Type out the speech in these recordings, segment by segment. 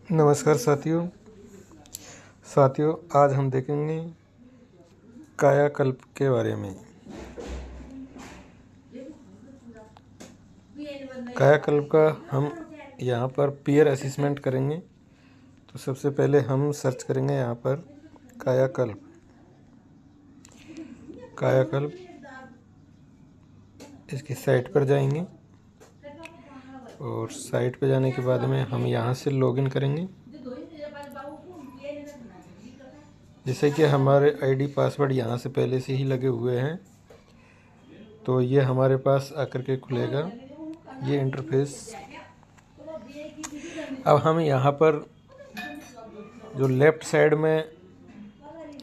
नमस्कार साथियों, आज हम देखेंगे कायाकल्प के बारे में। कायाकल्प का हम यहाँ पर पीयर असेसमेंट करेंगे। तो सबसे पहले हम सर्च करेंगे यहाँ पर कायाकल्प। इसकी साइट पर जाएंगे और साइट पर जाने के बाद में हम यहाँ से लॉगिन करेंगे। जैसे कि हमारे आईडी पासवर्ड यहाँ से पहले से ही लगे हुए हैं, तो ये हमारे पास आकर के खुलेगा ये इंटरफेस। अब हम यहाँ पर जो लेफ़्ट साइड में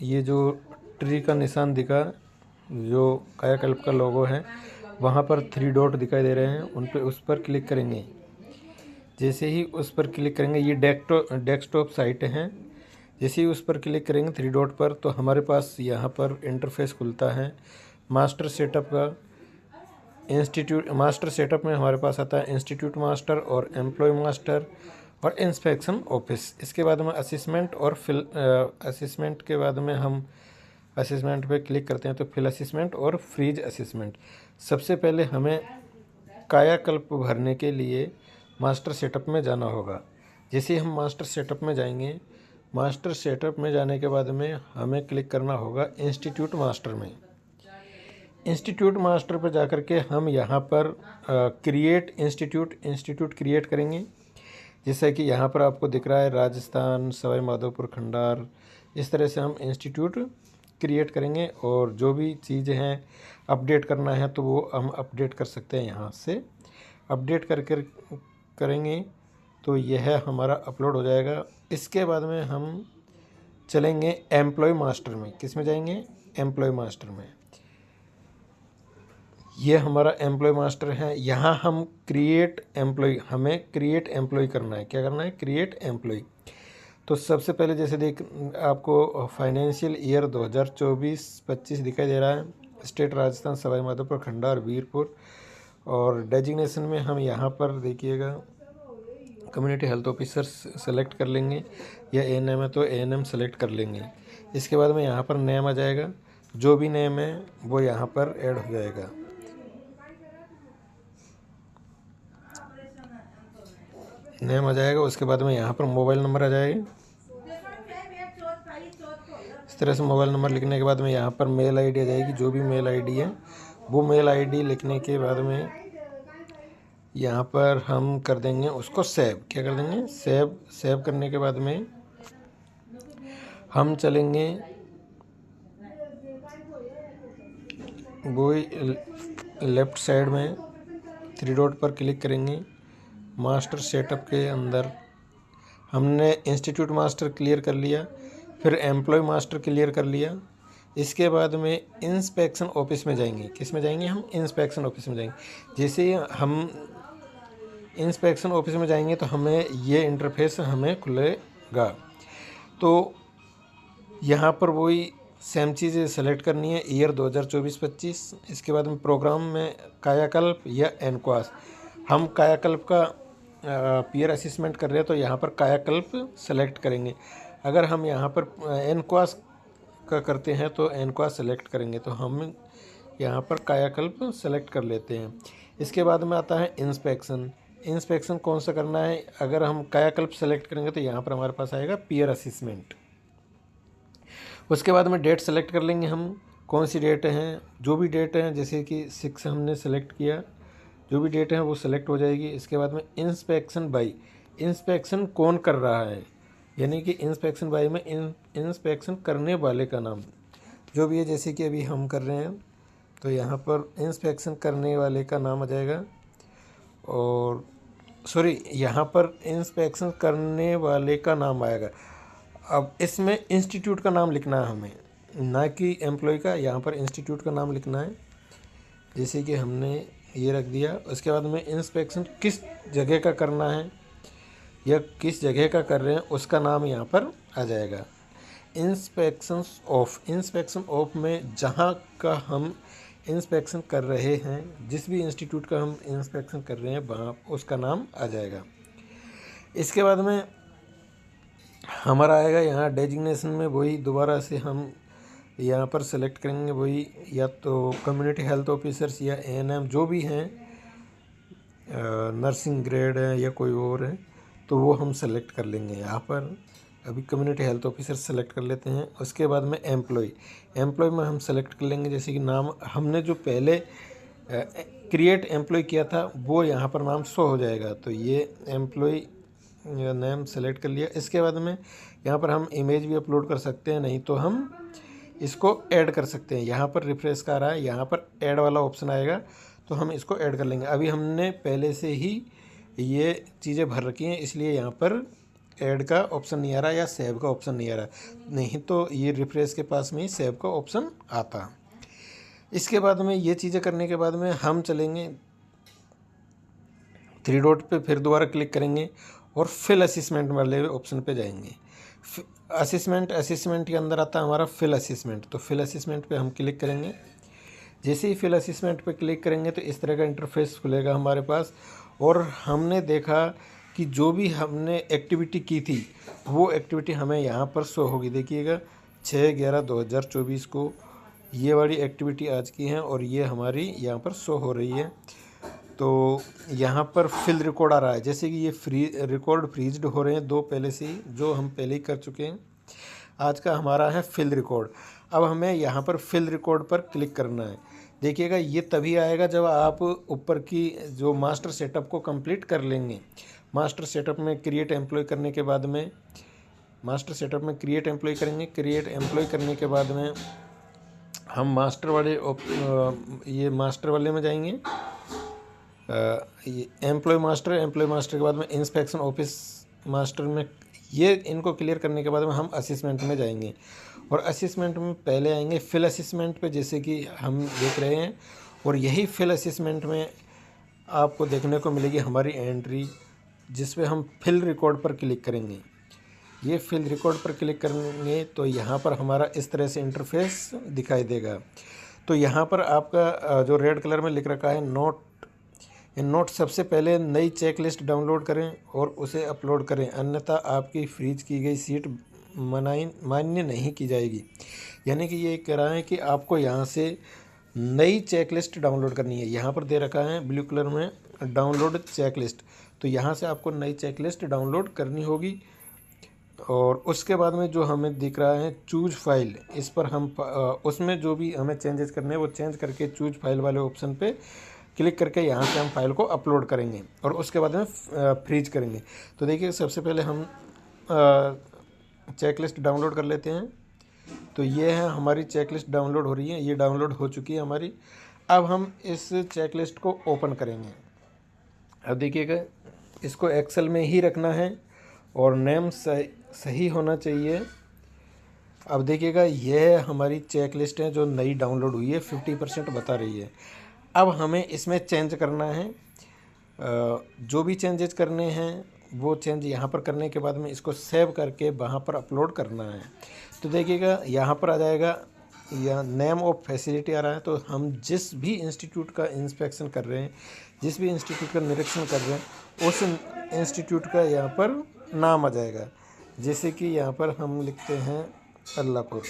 ये जो ट्री का निशान दिखा, जो कायाकल्प का लोगो है, वहाँ पर 3 डॉट दिखाई दे रहे हैं, उन पर उस पर क्लिक करेंगे। जैसे ही उस पर क्लिक करेंगे, ये डेस्कटॉप साइट है। जैसे ही उस पर क्लिक करेंगे 3 डॉट पर, तो हमारे पास यहाँ पर इंटरफेस खुलता है मास्टर सेटअप का। मास्टर सेटअप में हमारे पास आता है इंस्टीट्यूट मास्टर और एम्प्लॉय मास्टर और इंस्पेक्शन ऑफिस। इसके बाद में असेसमेंट और असेसमेंट के बाद में हम असेसमेंट पे क्लिक करते हैं तो फिल असेसमेंट और फ्रीज असेसमेंट। सबसे पहले हमें कायाकल्प भरने के लिए मास्टर सेटअप में जाना होगा। जैसे हम मास्टर सेटअप में जाएंगे, मास्टर सेटअप में जाने के बाद में हमें क्लिक करना होगा इंस्टीट्यूट मास्टर में। इंस्टीट्यूट मास्टर पर जाकर के हम यहाँ पर क्रिएट इंस्टीट्यूट क्रिएट करेंगे। जैसे कि यहाँ पर आपको दिख रहा है राजस्थान सवाई माधोपुर खंडार। इस तरह से हम इंस्टीट्यूट क्रिएट करेंगे और जो भी चीज़ें हैं अपडेट करना है तो वो हम अपडेट कर सकते हैं। यहाँ से अपडेट करके करेंगे तो यह हमारा अपलोड हो जाएगा। इसके बाद में हम चलेंगे एम्प्लॉय मास्टर में। किस में जाएंगे? एम्प्लॉय मास्टर में। ये हमारा एम्प्लॉय मास्टर है। यहाँ हम हमें क्रिएट एम्प्लॉय करना है। क्या करना है? Create employ. तो सबसे पहले जैसे आपको फाइनेंशियल ईयर 2024-25 दिखाई दे रहा है। स्टेट राजस्थान सवाई माधोपुर खंडार वीरपुर। और डेजिग्नेशन में हम यहाँ पर देखिएगा कम्युनिटी हेल्थ ऑफिसर सेलेक्ट कर लेंगे, या एएनएम है तो एएनएम सेलेक्ट कर लेंगे। इसके बाद में यहाँ पर नेम आ जाएगा, जो भी नेम है वो यहाँ पर ऐड हो जाएगा। नेम आ जाएगा। उसके बाद में यहाँ पर मोबाइल नंबर आ जाएगा। इस तरह से मोबाइल नंबर लिखने के बाद में यहाँ पर मेल आईडी आ जाएगी। जो भी मेल आईडी है वो मेल आईडी लिखने के बाद में यहाँ पर हम कर देंगे उसको सेव। क्या कर देंगे? सेव करने के बाद में हम चलेंगे वो लेफ़्ट साइड में 3 डॉट पर क्लिक करेंगे। मास्टर सेटअप के अंदर हमने इंस्टीट्यूट मास्टर क्लियर कर लिया, फिर एम्प्लॉय मास्टर क्लियर कर लिया। इसके बाद में इंस्पेक्शन ऑफिस में जाएंगे। किस में जाएंगे? हम इंस्पेक्शन ऑफिस में जाएंगे। जैसे हम इंस्पेक्शन ऑफिस में जाएंगे तो हमें ये इंटरफेस हमें खुलेगा। तो यहाँ पर वही सेम चीज़ सेलेक्ट करनी है, ईयर 2024-25। इसके बाद में प्रोग्राम में कायाकल्प या एनक्वास। हम कायाकल्प का पीयर असेसमेंट कर रहे हैं तो यहाँ पर कायाकल्प सेलेक्ट करेंगे। अगर हम यहाँ पर एनक्वास का करते हैं तो एनक्वास सेलेक्ट करेंगे। तो हम यहाँ पर कायाकल्प सेलेक्ट कर लेते हैं। इसके बाद में आता है इंस्पेक्शन कौन सा करना है? अगर हम कायाकल्प सेलेक्ट करेंगे तो यहाँ पर हमारे पास आएगा पीयर असेसमेंट। उसके बाद में डेट सेलेक्ट कर लेंगे हम, कौन सी डेट हैं। जो भी डेट हैं, जैसे कि 6 हमने सेलेक्ट किया, जो भी डेट है वो सेलेक्ट हो जाएगी। इसके बाद में इंस्पेक्शन बाई, इंस्पेक्शन कौन कर रहा है, यानी कि इंस्पेक्शन बाई में इंस्पेक्शन करने वाले का नाम जो भी है। जैसे कि अभी हम कर रहे हैं तो यहाँ पर इंस्पेक्शन करने वाले का नाम आ जाएगा। और यहाँ पर इंस्पेक्शन करने वाले का नाम आएगा। अब इसमें इंस्टीट्यूट का नाम लिखना है हमें, ना कि एम्प्लॉय का। यहाँ पर इंस्टीट्यूट का नाम लिखना है। जैसे कि हमने ये रख दिया। उसके बाद में इंस्पेक्शन किस जगह का करना है या किस जगह का कर रहे हैं उसका नाम यहाँ पर आ जाएगा। इंस्पेक्शन ऑफ में जहाँ का हम इंस्पेक्शन कर रहे हैं, जिस भी इंस्टीट्यूट का हम इंस्पेक्शन कर रहे हैं वहाँ उसका नाम आ जाएगा। इसके बाद में हमारा आएगा यहाँ डेजिग्नेशन में वही दोबारा से हम यहाँ पर सेलेक्ट करेंगे वही, या तो कम्युनिटी हेल्थ ऑफिसर्स या एएनएम जो भी हैं, नर्सिंग ग्रेड है या कोई और है, तो वो हम सेलेक्ट कर लेंगे। यहाँ पर अभी कम्युनिटी हेल्थ ऑफिसर सेलेक्ट कर लेते हैं। उसके बाद में एम्प्लॉय में हम सेलेक्ट कर लेंगे, जैसे कि नाम हमने जो पहले क्रिएट एम्प्लॉय किया था वो यहाँ पर नाम शो हो जाएगा। तो ये एम्प्लॉय नेम सेलेक्ट कर लिया। इसके बाद में यहाँ पर हम इमेज भी अपलोड कर सकते हैं, नहीं तो हम इसको ऐड कर सकते हैं। यहाँ पर रिफ्रेश का रहा है, यहाँ पर ऐड वाला ऑप्शन आएगा तो हम इसको ऐड कर लेंगे। अभी हमने पहले से ही ये चीज़ें भर रखी हैं, इसलिए यहाँ पर ऐड का ऑप्शन नहीं आ रहा या सेव का ऑप्शन नहीं आ रहा, नहीं तो ये रिफ्रेश के पास में ही सेव का ऑप्शन आता। इसके बाद में ये चीज़ें करने के बाद में हम चलेंगे 3 डॉट पे, फिर दोबारा क्लिक करेंगे और फिल असेसमेंट वाले ऑप्शन पे जाएंगे। असेसमेंट के अंदर आता है हमारा फिल असेसमेंट, तो फिल असेसमेंट पे हम क्लिक करेंगे। जैसे ही फिल असेसमेंट पे क्लिक करेंगे तो इस तरह का इंटरफेस खुलेगा हमारे पास, और हमने देखा कि जो भी हमने एक्टिविटी की थी वो एक्टिविटी हमें यहाँ पर शो होगी। देखिएगा 6/11/2024 को ये वाली एक्टिविटी आज की है और ये हमारी यहाँ पर शो हो रही है। तो यहाँ पर फिल रिकॉर्ड आ रहा है, जैसे कि ये रिकॉर्ड फ्रीज्ड हो रहे हैं 2 पहले से ही, जो हम पहले ही कर चुके हैं। आज का हमारा है फिल रिकॉर्ड। अब हमें यहाँ पर फिल रिकॉर्ड पर क्लिक करना है। देखिएगा ये तभी आएगा जब आप ऊपर की जो मास्टर सेटअप को कंप्लीट कर लेंगे। मास्टर सेटअप में क्रिएट एम्प्लॉय करने के बाद में क्रिएट एम्प्लॉय करेंगे। क्रिएट एम्प्लॉय करने के बाद में हम मास्टर वाले में जाएंगे। ये एम्प्लॉय मास्टर के बाद में इंस्पेक्शन ऑफिस मास्टर में, ये इनको क्लियर करने के बाद में हम असेसमेंट में जाएंगे। और असेसमेंट में पहले आएंगे फिल असेसमेंट पे, जैसे कि हम देख रहे हैं। और यही फिल असेसमेंट में आपको देखने को मिलेगी हमारी एंट्री, जिस पे हम फिल रिकॉर्ड पर क्लिक करेंगे। ये फिल रिकॉर्ड पर क्लिक करेंगे तो यहाँ पर हमारा इस तरह से इंटरफेस दिखाई देगा। तो यहाँ पर आपका जो रेड कलर में लिख रखा है नोट, सबसे पहले नई चेकलिस्ट डाउनलोड करें और उसे अपलोड करें, अन्यथा आपकी फ्रीज की गई सीट मान्य नहीं की जाएगी। यानी कि ये कह रहा है कि आपको यहाँ से नई चेकलिस्ट डाउनलोड करनी है। यहाँ पर दे रखा है ब्लू कलर में डाउनलोड चेकलिस्ट, तो यहाँ से आपको नई चेकलिस्ट डाउनलोड करनी होगी। और उसके बाद में जो हमें दिख रहा है चूज फाइल, इस पर हम उसमें जो भी हमें चेंजेस करने हैं वो चेंज करके चूज फाइल वाले ऑप्शन पे क्लिक करके यहाँ से हम फाइल को अपलोड करेंगे और उसके बाद में फ्रीज करेंगे। तो देखिए सबसे पहले हम चेकलिस्ट डाउनलोड कर लेते हैं। तो ये है हमारी चेकलिस्ट डाउनलोड हो रही है, ये डाउनलोड हो चुकी है हमारी। अब हम इस चेकलिस्ट को ओपन करेंगे। अब देखिएगा इसको एक्सेल में ही रखना है और नेम सही होना चाहिए। अब देखिएगा यह हमारी चेकलिस्ट है जो नई डाउनलोड हुई है, 50% बता रही है। अब हमें इसमें चेंज करना है, जो भी चेंजेस करने हैं वो चेंज यहाँ पर करने के बाद में इसको सेव करके वहाँ पर अपलोड करना है। तो देखिएगा यहाँ पर आ जाएगा या नेम ऑफ फैसिलिटी आ रहा है। तो हम जिस भी इंस्टीट्यूट का इंस्पेक्शन कर रहे हैं, जिस भी इंस्टीट्यूट का निरीक्षण कर रहे हैं, उस इंस्टीट्यूट का यहाँ पर नाम आ जाएगा। जैसे कि यहाँ पर हम लिखते हैं अल्लाहपुर,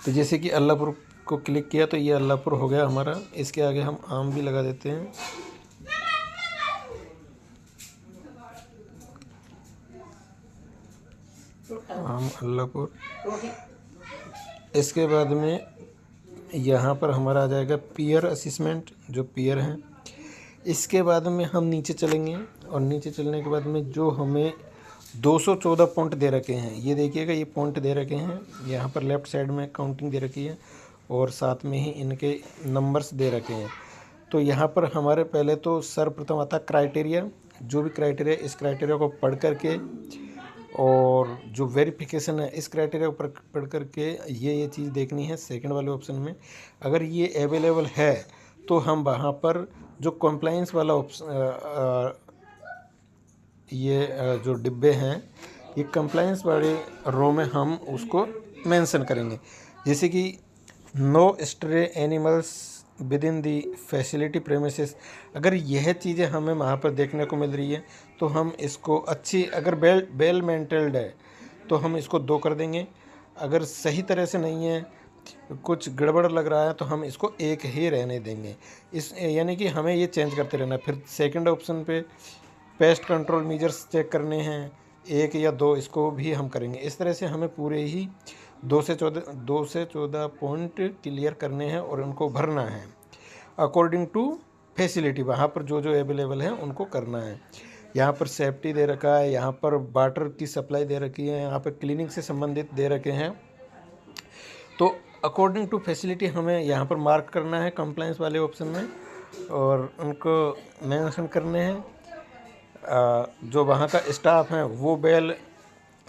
तो जैसे कि अल्लाहपुर को क्लिक किया तो ये अल्लाहपुर हो गया हमारा। इसके आगे हम आम भी लगा देते हैं। आम अल्लाहपुर। इसके बाद में यहाँ पर हमारा आ जाएगा पीयर असेसमेंट, जो पीयर हैं। इसके बाद में हम नीचे चलेंगे और नीचे चलने के बाद में जो हमें 214 पॉइंट दे रखे हैं, ये देखिएगा ये पॉइंट दे रखे हैं। यहाँ पर लेफ़्ट साइड में काउंटिंग दे रखी है और साथ में ही इनके नंबर्स दे रखे हैं। तो यहाँ पर हमारे पहले तो सर्वप्रथम आता क्राइटेरिया। जो भी क्राइटेरिया, इस क्राइटेरिया को पढ़ करके और जो वेरिफिकेशन है इस क्राइटेरिया को पढ़ करके ये चीज़ देखनी है। सेकंड वाले ऑप्शन में अगर ये अवेलेबल है तो हम वहाँ पर जो कंप्लाइंस वाला ऑप्शन, ये जो डिब्बे हैं ये कंप्लाइंस वाले रो में हम उसको मेंशन करेंगे। जैसे कि no stray animals within the facility premises. अगर यह चीज़ें हमें वहाँ पर देखने को मिल रही है तो हम इसको अच्छी, अगर वेल मेंटेन्ड है तो हम इसको 2 कर देंगे। अगर सही तरह से नहीं है, कुछ गड़बड़ लग रहा है, तो हम इसको 1 ही रहने देंगे। इस यानी कि हमें ये चेंज करते रहना है। फिर सेकंड ऑप्शन पे पेस्ट कंट्रोल मेजर्स चेक करने हैं, 1 या 2 इसको भी हम करेंगे। इस तरह से हमें पूरे ही 2 से 14 पॉइंट क्लियर करने हैं और उनको भरना है अकॉर्डिंग टू फैसिलिटी। वहाँ पर जो जो अवेलेबल है उनको करना है। यहाँ पर सेफ्टी दे रखा है, यहाँ पर वाटर की सप्लाई दे रखी है, यहाँ पर क्लीनिंग से संबंधित दे रखे हैं। तो अकॉर्डिंग टू फैसिलिटी हमें यहाँ पर मार्क करना है कंप्लायंस वाले ऑप्शन में, और उनको मेंशन करने हैं। जो वहाँ का स्टाफ है वो वेल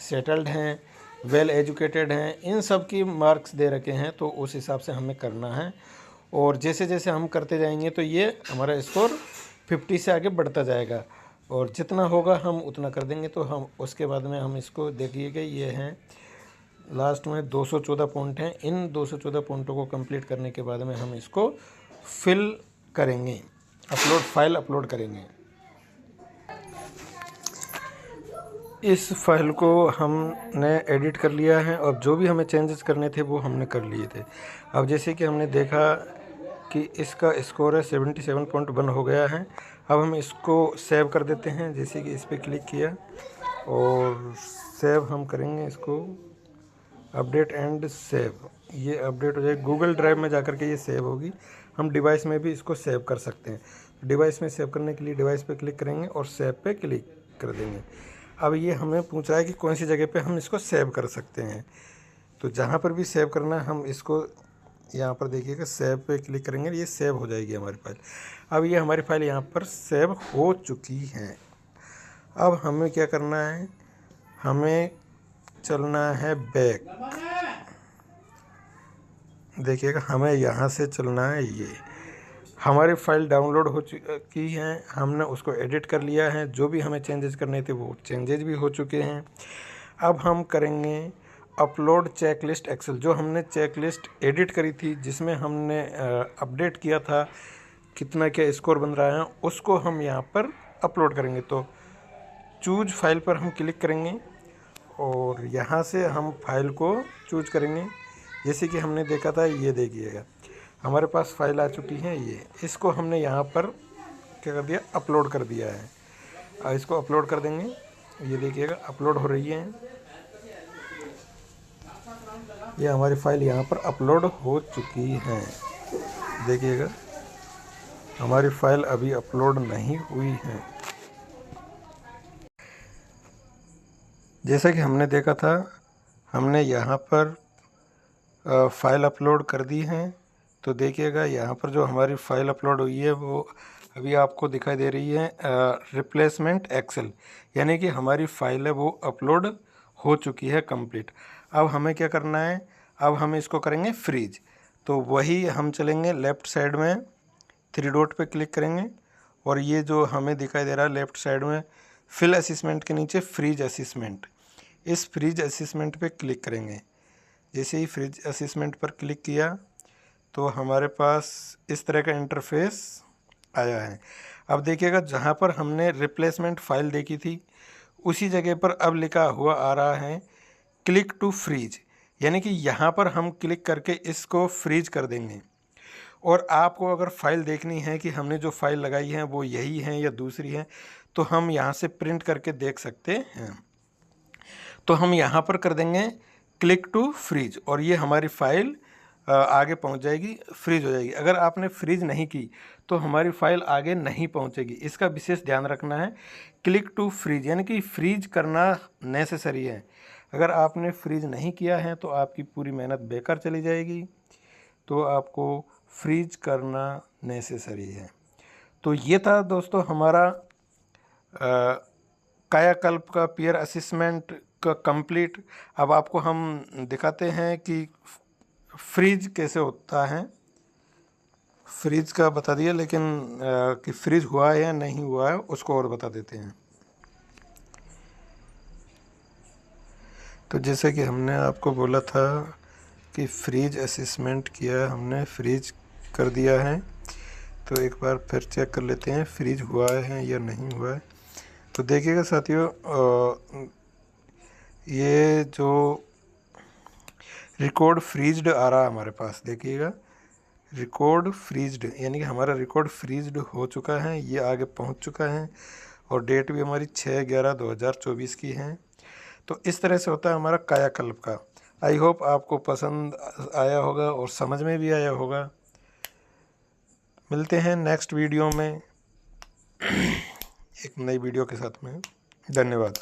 सेटल्ड हैं, वेल एजुकेटेड हैं, इन सब की मार्क्स दे रखे हैं, तो उस हिसाब से हमें करना है। और जैसे जैसे हम करते जाएंगे तो ये हमारा स्कोर 50 से आगे बढ़ता जाएगा, और जितना होगा हम उतना कर देंगे। तो हम उसके बाद में हम इसको देखिएगा, ये हैं लास्ट में 214 पॉइंट हैं। इन 214 पॉइंटों को कंप्लीट करने के बाद में हम इसको फिल करेंगे, फाइल अपलोड करेंगे। इस फाइल को हमने एडिट कर लिया है और जो भी हमें चेंजेस करने थे वो हमने कर लिए थे। अब जैसे कि हमने देखा कि इसका स्कोर है 77.1 हो गया है। अब हम इसको सेव कर देते हैं। जैसे कि इस पर क्लिक किया और सेव हम करेंगे इसको, अपडेट एंड सेव। ये अपडेट हो जाएगी, गूगल ड्राइव में जाकर के ये सेव होगी। हम डिवाइस में भी इसको सेव कर सकते हैं। डिवाइस में सेव करने के लिए डिवाइस पे क्लिक करेंगे और सेव पे क्लिक कर देंगे। अब ये हमें पूछ रहा है कि कौन सी जगह पे हम इसको सेव कर सकते हैं। तो जहाँ पर भी सेव करना है हम इसको यहाँ पर देखिएगा, सेव पे क्लिक करेंगे, ये सेव हो जाएगी हमारी फाइल। अब ये हमारी फाइल यहाँ पर सेव हो चुकी है। अब हमें क्या करना है, हमें चलना है बैक। देखिएगा हमें यहाँ से चलना है। ये हमारी फाइल डाउनलोड हो चुकी है, हमने उसको एडिट कर लिया है। जो भी हमें चेंजेस करने थे वो चेंजेस भी हो चुके हैं। अब हम करेंगे अपलोड चेकलिस्ट एक्सेल। जो हमने चेकलिस्ट एडिट करी थी, जिसमें हमने अपडेट किया था कितना क्या स्कोर बन रहा है, उसको हम यहाँ पर अपलोड करेंगे। तो चूज फाइल पर हम क्लिक करेंगे और यहाँ से हम फाइल को चूज करेंगे। जैसे कि हमने देखा था, ये देखिएगा हमारे पास फाइल आ चुकी है। ये इसको हमने यहाँ पर क्या कर दिया, अपलोड कर दिया है। अब इसको अपलोड कर देंगे। ये देखिएगा अपलोड हो रही है। ये हमारी फाइल यहाँ पर अपलोड हो चुकी है। देखिएगा हमारी फाइल अभी अपलोड नहीं हुई है। जैसा कि हमने देखा था, हमने यहाँ पर फाइल अपलोड कर दी है। तो देखिएगा यहाँ पर जो हमारी फाइल अपलोड हुई है वो अभी आपको दिखाई दे रही है रिप्लेसमेंट एक्सेल, यानी कि हमारी फाइल है वो अपलोड हो चुकी है कंप्लीट। अब हमें क्या करना है, अब हम इसको करेंगे फ्रीज। तो वही हम चलेंगे लेफ़्ट साइड में 3 डॉट पे क्लिक करेंगे और ये जो हमें दिखाई दे रहा है लेफ़्ट साइड में फिल असिस्मेंट के नीचे फ्रीज असिस्मेंट, इस फ्रीज असिस्मेंट पे क्लिक करेंगे। जैसे ही फ्रीज असिस्मेंट पर क्लिक किया तो हमारे पास इस तरह का इंटरफेस आया है। अब देखिएगा जहाँ पर हमने रिप्लेसमेंट फाइल देखी थी उसी जगह पर अब लिखा हुआ आ रहा है क्लिक टू फ्रीज, यानी कि यहाँ पर हम क्लिक करके इसको फ्रीज कर देंगे। और आपको अगर फाइल देखनी है कि हमने जो फाइल लगाई है वो यही है या दूसरी है, तो हम यहाँ से प्रिंट करके देख सकते हैं। तो हम यहाँ पर कर देंगे क्लिक टू फ्रीज और ये हमारी फाइल आगे पहुंच जाएगी, फ्रीज हो जाएगी। अगर आपने फ्रीज नहीं की तो हमारी फाइल आगे नहीं पहुंचेगी। इसका विशेष ध्यान रखना है। क्लिक टू फ्रीज यानी कि फ्रीज करना नेसेसरी है। अगर आपने फ्रीज नहीं किया है तो आपकी पूरी मेहनत बेकार चली जाएगी। तो आपको फ्रीज करना नेसेसरी है। तो ये था दोस्तों हमारा कायाकल्प का पीयर असेसमेंट का कंप्लीट। अब आपको हम दिखाते हैं कि फ्रीज कैसे होता है। फ्रीज का बता दिया, लेकिन कि फ्रीज हुआ है या नहीं हुआ है उसको और बता देते हैं। तो जैसे कि हमने आपको बोला था कि फ्रीज असेसमेंट किया हमने, फ्रीज कर दिया है। तो एक बार फिर चेक कर लेते हैं फ्रीज हुआ है या नहीं हुआ है। तो देखिएगा साथियों, ये जो रिकॉर्ड फ्रीज्ड आ रहा है हमारे पास, देखिएगा रिकॉर्ड फ्रीज्ड, यानी कि हमारा रिकॉर्ड फ्रीज्ड हो चुका है, ये आगे पहुंच चुका है और डेट भी हमारी 6/11/2024 की है। तो इस तरह से होता है हमारा कायाकल्प का। आई होप आपको पसंद आया होगा और समझ में भी आया होगा। मिलते हैं नेक्स्ट वीडियो में एक नई वीडियो के साथ में। धन्यवाद।